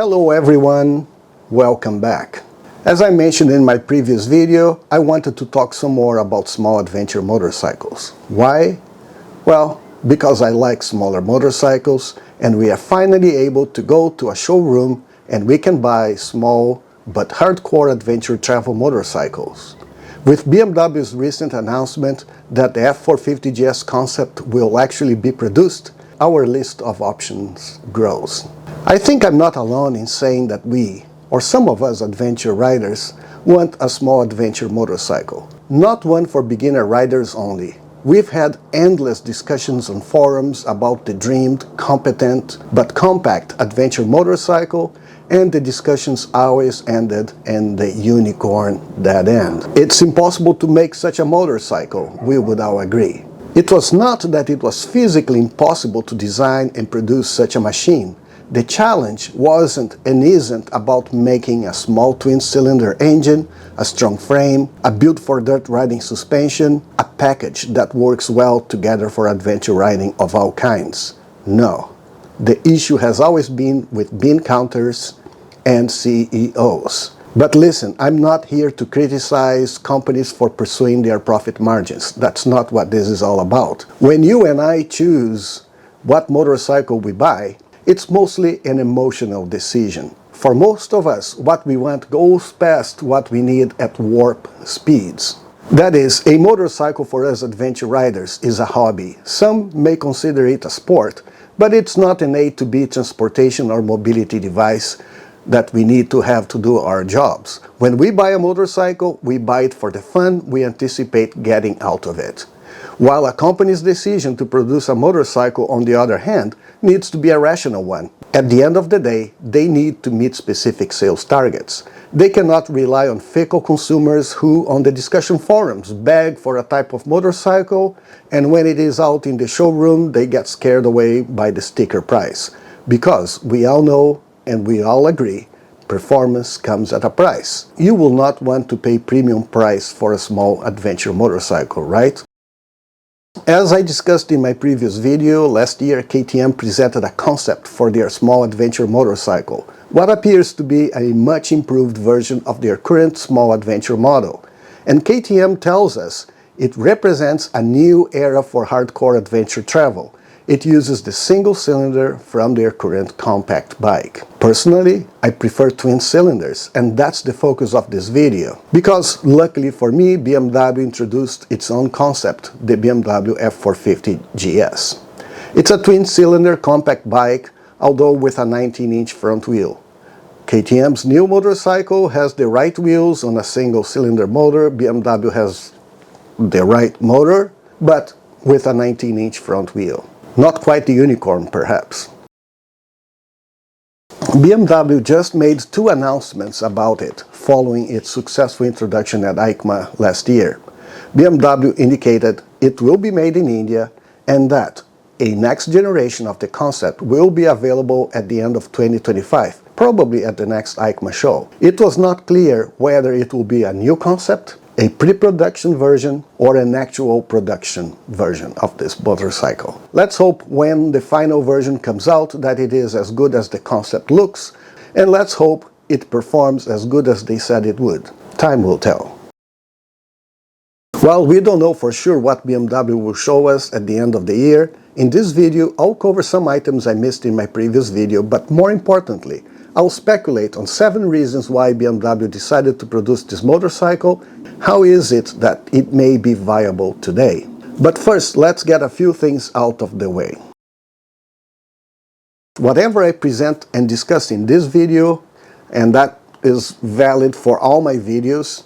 Hello everyone, welcome back. As I mentioned in my previous video, I wanted to talk some more about small adventure motorcycles. Why? Well, because I like smaller motorcycles and we are finally able to go to a showroom and we can buy small but hardcore adventure travel motorcycles. With BMW's recent announcement that the F450GS concept will actually be produced, our list of options grows. I think I'm not alone in saying that we, or some of us adventure riders, want a small adventure motorcycle. Not one for beginner riders only. We've had endless discussions on forums about the dreamed, competent, but compact adventure motorcycle, and the discussions always ended in the unicorn dead end. It's impossible to make such a motorcycle, we would all agree. It was not that it was physically impossible to design and produce such a machine. The challenge wasn't and isn't about making a small twin-cylinder engine, a strong frame, a built-for-dirt riding suspension, a package that works well together for adventure riding of all kinds. No. The issue has always been with bean counters and CEOs. But listen, I'm not here to criticize companies for pursuing their profit margins. That's not what this is all about. When you and I choose what motorcycle we buy, it's mostly an emotional decision. For most of us, what we want goes past what we need at warp speeds. That is, a motorcycle for us adventure riders is a hobby. Some may consider it a sport, but it's not an A to B transportation or mobility device that we need to have to do our jobs. When we buy a motorcycle, we buy it for the fun we anticipate getting out of it. While a company's decision to produce a motorcycle, on the other hand, needs to be a rational one. At the end of the day, they need to meet specific sales targets. They cannot rely on fickle consumers who, on the discussion forums, beg for a type of motorcycle, and when it is out in the showroom, they get scared away by the sticker price. Because we all know, and we all agree, performance comes at a price. You will not want to pay premium price for a small adventure motorcycle, right? As I discussed in my previous video, last year KTM presented a concept for their small adventure motorcycle, what appears to be a much improved version of their current small adventure model. And KTM tells us it represents a new era for hardcore adventure travel. It uses the single cylinder from their current compact bike. Personally, I prefer twin cylinders, and that's the focus of this video. Because, luckily for me, BMW introduced its own concept, the BMW F450GS. It's a twin-cylinder compact bike, although with a 19-inch front wheel. KTM's new motorcycle has the right wheels on a single-cylinder motor. BMW has the right motor, but with a 19-inch front wheel. Not quite the unicorn, perhaps. BMW just made two announcements about it following its successful introduction at EICMA last year. BMW indicated it will be made in India and that a next generation of the concept will be available at the end of 2025, probably at the next EICMA show. It was not clear whether it will be a new concept, a pre-production version, or an actual production version of this motorcycle. Let's hope when the final version comes out that it is as good as the concept looks, and let's hope it performs as good as they said it would. Time will tell. While we don't know for sure what BMW will show us at the end of the year, in this video I'll cover some items I missed in my previous video, but more importantly, I'll speculate on 7 reasons why BMW decided to produce this motorcycle. How is it that it may be viable today? But first, let's get a few things out of the way. Whatever I present and discuss in this video, and that is valid for all my videos,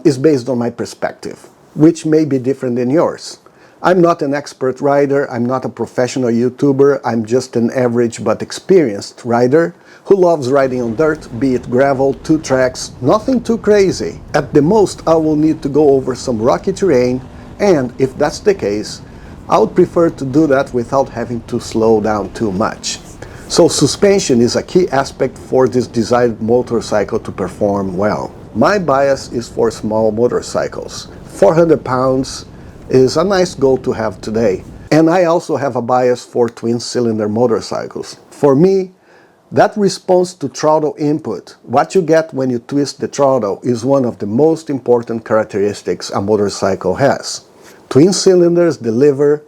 is based on my perspective, which may be different than yours. I'm not an expert rider, I'm not a professional YouTuber, I'm just an average but experienced rider who loves riding on dirt, be it gravel, 2 tracks, nothing too crazy. At the most, I will need to go over some rocky terrain, and if that's the case, I would prefer to do that without having to slow down too much. So suspension is a key aspect for this desired motorcycle to perform well. My bias is for small motorcycles. 400 pounds is a nice goal to have today. And I also have a bias for twin-cylinder motorcycles. For me, That response to throttle input, what you get when you twist the throttle, is one of the most important characteristics a motorcycle has. Twin cylinders deliver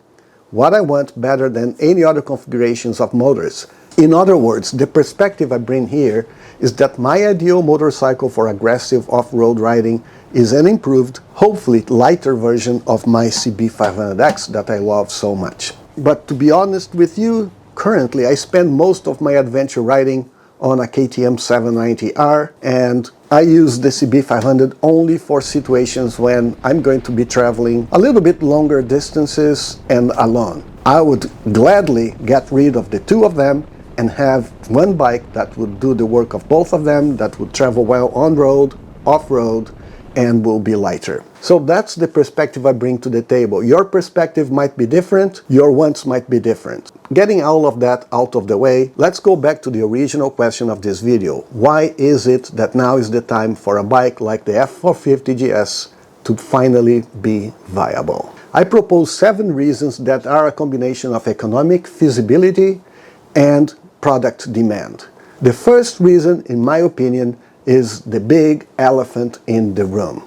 what I want better than any other configurations of motors. In other words, the perspective I bring here is that my ideal motorcycle for aggressive off-road riding is an improved, hopefully lighter version of my CB500X that I love so much. But to be honest with you, currently I spend most of my adventure riding on a KTM 790R, and I use the CB500 only for situations when I'm going to be traveling a little bit longer distances and alone. I would gladly get rid of the two of them and have one bike that would do the work of both of them, that would travel well on-road, off-road, and will be lighter. So that's the perspective I bring to the table. Your perspective might be different, your wants might be different. Getting all of that out of the way, let's go back to the original question of this video. Why is it that now is the time for a bike like the F450GS to finally be viable? I propose 7 reasons that are a combination of economic feasibility and product demand. The first reason, in my opinion, is the big elephant in the room.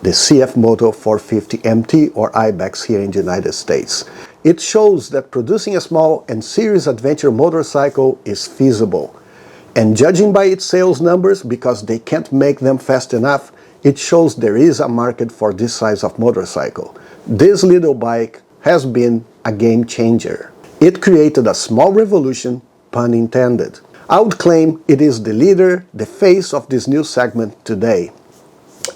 The CF Moto 450 MT or IBEX here in the United States. It shows that producing a small and serious adventure motorcycle is feasible. And judging by its sales numbers, because they can't make them fast enough, it shows there is a market for this size of motorcycle. This little bike has been a game changer. It created a small revolution, pun intended. I would claim it is the leader, the face of this new segment today,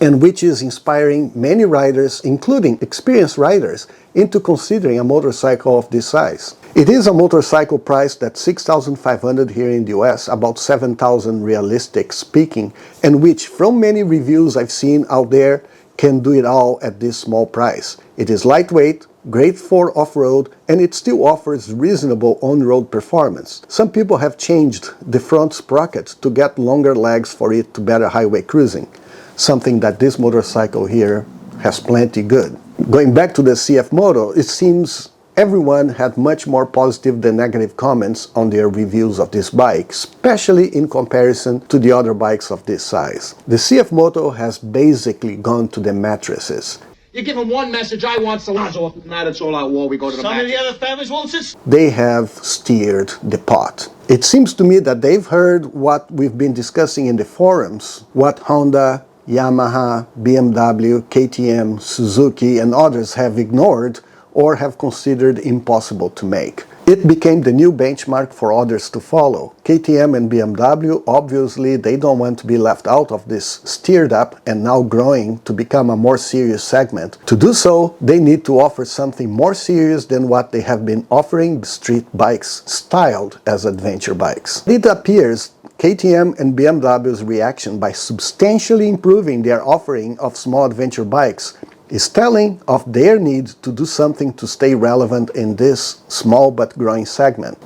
and which is inspiring many riders, including experienced riders, into considering a motorcycle of this size. It is a motorcycle priced at $6,500 here in the US, about $7,000 realistic speaking, and which, from many reviews I've seen out there, can do it all at this small price. It is lightweight, great for off-road, and it still offers reasonable on-road performance. Some people have changed the front sprocket to get longer legs for it to better highway cruising, something that this motorcycle here has plenty good. Going back to the CF Moto, it seems everyone had much more positive than negative comments on their reviews of this bike, especially in comparison to the other bikes of this size. The CF Moto has basically gone to the mattresses. You give them one message, I want Salazzo. Now it's all out war, we go to the Some of the other families won't sit. They have steered the pot. It seems to me that they've heard what we've been discussing in the forums, what Honda, Yamaha, BMW, KTM, Suzuki, and others have ignored or have considered impossible to make. It became the new benchmark for others to follow. KTM and BMW, obviously, they don't want to be left out of this steered up and now growing to become a more serious segment. To do so, they need to offer something more serious than what they have been offering, street bikes styled as adventure bikes. It appears KTM and BMW's reaction by substantially improving their offering of small adventure bikes is telling of their need to do something to stay relevant in this small but growing segment.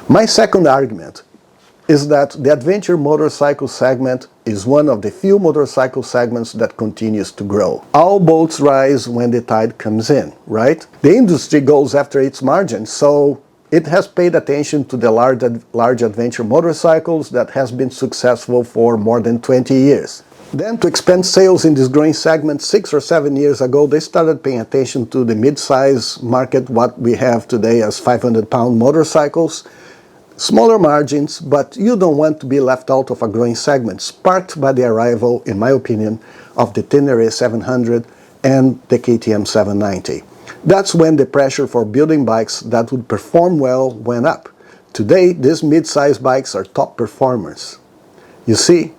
My second argument is that the adventure motorcycle segment is one of the few motorcycle segments that continues to grow. All boats rise when the tide comes in, right? The industry goes after its margins, so it has paid attention to the large adventure motorcycles that has been successful for more than 20 years. Then, to expand sales in this growing segment, 6 or 7 years ago, they started paying attention to the mid-size market, what we have today as 500-pound motorcycles. Smaller margins, but you don't want to be left out of a growing segment, sparked by the arrival, in my opinion, of the Tenere 700 and the KTM 790. That's when the pressure for building bikes that would perform well went up. Today, these mid-size bikes are top performers. You see,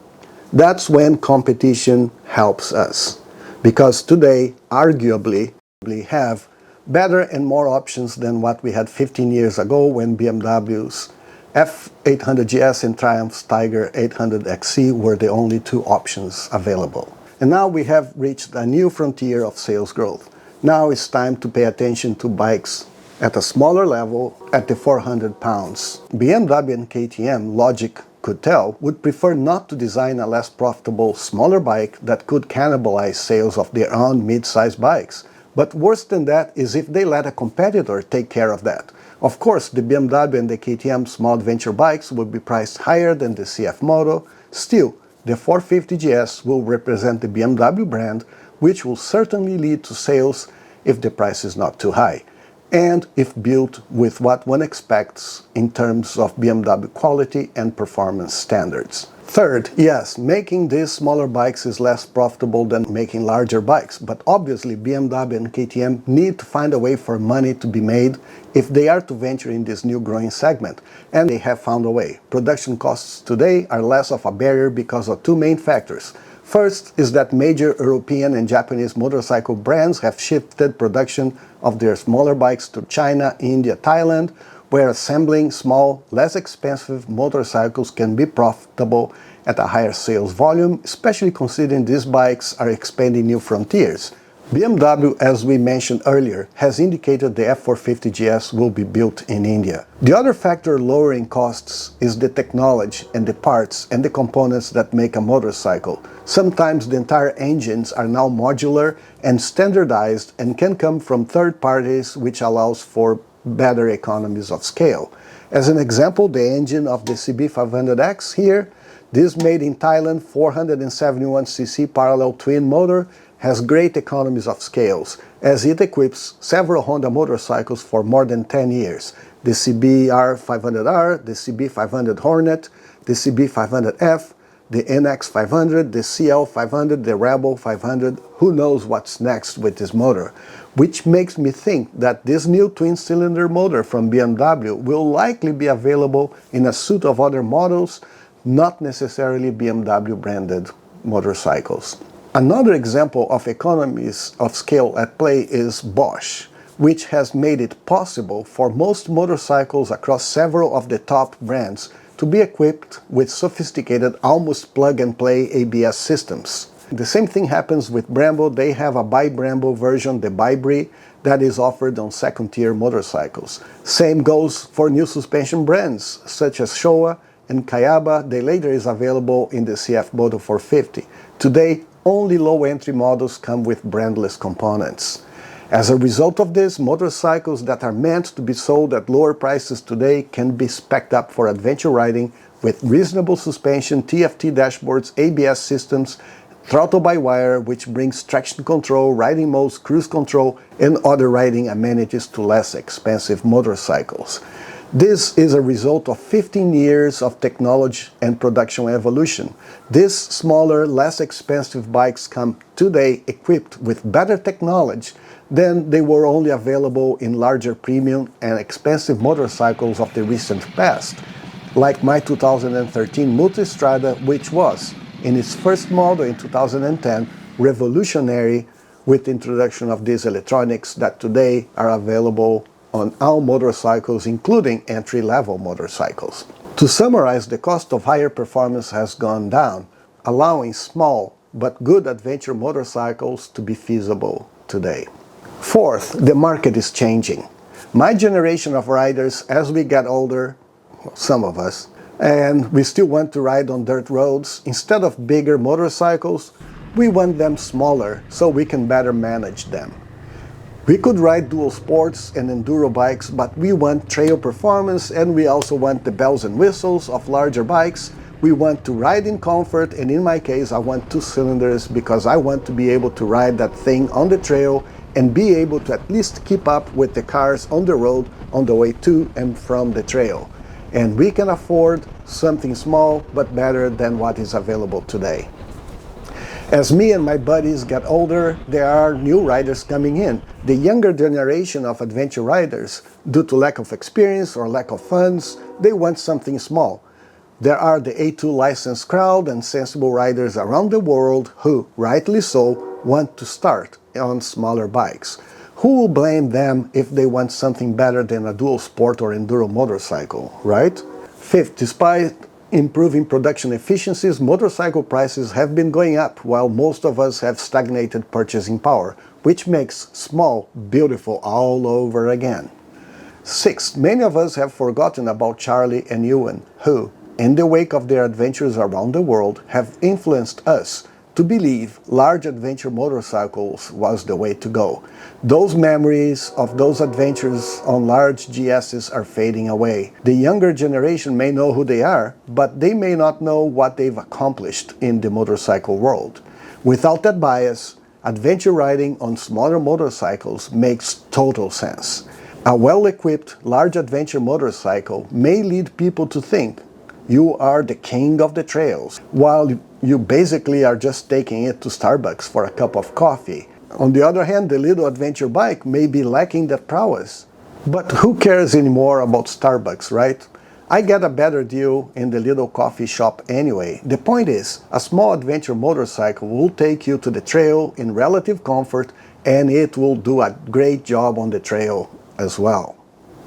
that's when competition helps us, because today, arguably, we have better and more options than what we had 15 years ago when BMW's F800GS and Triumph's Tiger 800XC were the only two options available. And now we have reached a new frontier of sales growth. Now it's time to pay attention to bikes at a smaller level at the 400 pounds. BMW and KTM, logic could tell, would prefer not to design a less profitable, smaller bike that could cannibalize sales of their own mid-size bikes, But worse than that is if they let a competitor take care of that. Of course, the BMW and the KTM small adventure bikes will be priced higher than the CF model. Still, the 450GS will represent the BMW brand, which will certainly lead to sales if the price is not too high, and if built with what one expects in terms of BMW quality and performance standards. Third, yes, making these smaller bikes is less profitable than making larger bikes, but obviously BMW and KTM need to find a way for money to be made if they are to venture in this new growing segment, and they have found a way. Production costs today are less of a barrier because of two main factors. First is that major European and Japanese motorcycle brands have shifted production of their smaller bikes to China, India, Thailand, where assembling small, less expensive motorcycles can be profitable at a higher sales volume, especially considering these bikes are expanding new frontiers. BMW, as we mentioned earlier, has indicated the F450GS will be built in India. The other factor lowering costs is the technology and the parts and the components that make a motorcycle. Sometimes the entire engines are now modular and standardized and can come from third parties, which allows for better economies of scale. As an example, the engine of the CB500X here, this made in Thailand 471cc parallel twin motor, has great economies of scales, as it equips several Honda motorcycles for more than 10 years. The CBR500R, the CB500 Hornet, the CB500F, the NX500, the CL500, the Rebel 500, who knows what's next with this motor. Which makes me think that this new twin-cylinder motor from BMW will likely be available in a suite of other models, not necessarily BMW branded motorcycles. Another example of economies of scale at play is Bosch, which has made it possible for most motorcycles across several of the top brands to be equipped with sophisticated, almost plug-and-play ABS systems. The same thing happens with Brembo. They have a by Brembo version, the Bybri, that is offered on second-tier motorcycles. Same goes for new suspension brands, such as Showa and Kayaba. The later is available in the CF Moto 450. Today, only low-entry models come with brandless components. As a result of this, motorcycles that are meant to be sold at lower prices today can be spec'd up for adventure riding with reasonable suspension, TFT dashboards, ABS systems, throttle-by-wire, which brings traction control, riding modes, cruise control, and other riding amenities to less expensive motorcycles. This is a result of 15 years of technology and production evolution. These smaller, less expensive bikes come today equipped with better technology than they were only available in larger premium and expensive motorcycles of the recent past, like my 2013 Multistrada, which was, in its first model in 2010, revolutionary with the introduction of these electronics that today are available on all motorcycles, including entry-level motorcycles. To summarize, the cost of higher performance has gone down, allowing small but good adventure motorcycles to be feasible today. Fourth, the market is changing. My generation of riders, as we get older, some of us, and we still want to ride on dirt roads, instead of bigger motorcycles, we want them smaller so we can better manage them. We could ride dual sports and enduro bikes, but we want trail performance and we also want the bells and whistles of larger bikes. We want to ride in comfort, and in my case I want 2 cylinders because I want to be able to ride that thing on the trail and be able to at least keep up with the cars on the road on the way to and from the trail. And we can afford something small but better than what is available today. As me and my buddies get older, there are new riders coming in. The younger generation of adventure riders, due to lack of experience or lack of funds, they want something small. There are the A2 licensed crowd and sensible riders around the world who, rightly so, want to start on smaller bikes. Who will blame them if they want something better than a dual sport or enduro motorcycle, right? Fifth, despite improving production efficiencies, motorcycle prices have been going up while most of us have stagnated purchasing power, which makes small beautiful all over again. Sixth, many of us have forgotten about Charlie and Ewan, who, in the wake of their adventures around the world, have influenced us to believe large adventure motorcycles was the way to go. Those memories of those adventures on large GSs are fading away. The younger generation may know who they are, but they may not know what they've accomplished in the motorcycle world. Without that bias, adventure riding on smaller motorcycles makes total sense. A well-equipped, large adventure motorcycle may lead people to think you are the king of the trails, while you basically are just taking it to Starbucks for a cup of coffee. On the other hand, the little adventure bike may be lacking that prowess. But who cares anymore about Starbucks, right? I get a better deal in the little coffee shop anyway. The point is, a small adventure motorcycle will take you to the trail in relative comfort, and it will do a great job on the trail as well.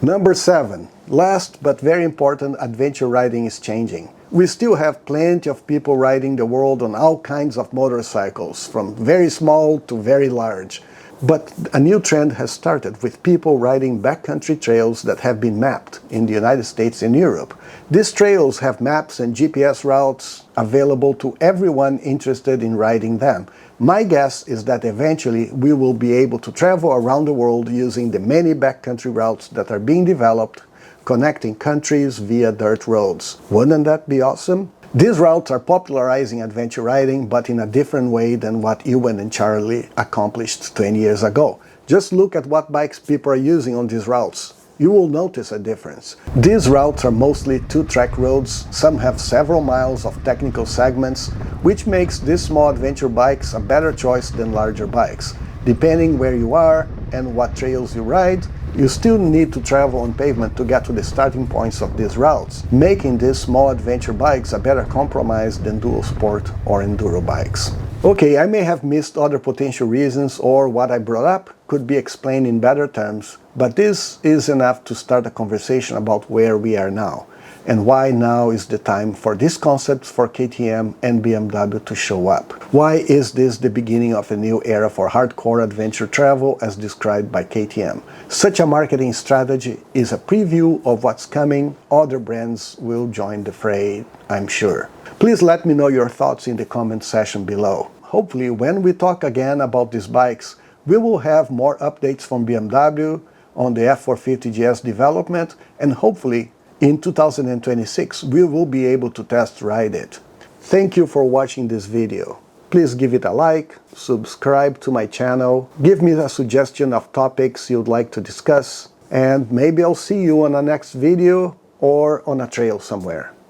Number 7. Last but very important, adventure riding is changing. We still have plenty of people riding the world on all kinds of motorcycles, from very small to very large. But a new trend has started with people riding backcountry trails that have been mapped in the United States and Europe. These trails have maps and GPS routes available to everyone interested in riding them. My guess is that eventually we will be able to travel around the world using the many backcountry routes that are being developed, connecting countries via dirt roads. Wouldn't that be awesome? These routes are popularizing adventure riding, but in a different way than what Ewan and Charlie accomplished 20 years ago. Just look at what bikes people are using on these routes. You will notice a difference. These routes are mostly two-track roads. Some have several miles of technical segments, which makes these small adventure bikes a better choice than larger bikes. Depending where you are and what trails you ride, you still need to travel on pavement to get to the starting points of these routes, making these small adventure bikes a better compromise than dual sport or enduro bikes. Okay, I may have missed other potential reasons, or what I brought up could be explained in better terms, but this is enough to start a conversation about where we are now, and why now is the time for these concepts for KTM and BMW to show up. Why is this the beginning of a new era for hardcore adventure travel as described by KTM? Such a marketing strategy is a preview of what's coming. Other brands will join the fray, I'm sure. Please let me know your thoughts in the comment section below. Hopefully, when we talk again about these bikes, we will have more updates from BMW on the F450GS development, and hopefully in 2026 we will be able to test ride it. Thank you for watching this video. Please give it a like, subscribe to my channel, give me a suggestion of topics you'd like to discuss, and maybe I'll see you on the next video or on a trail somewhere.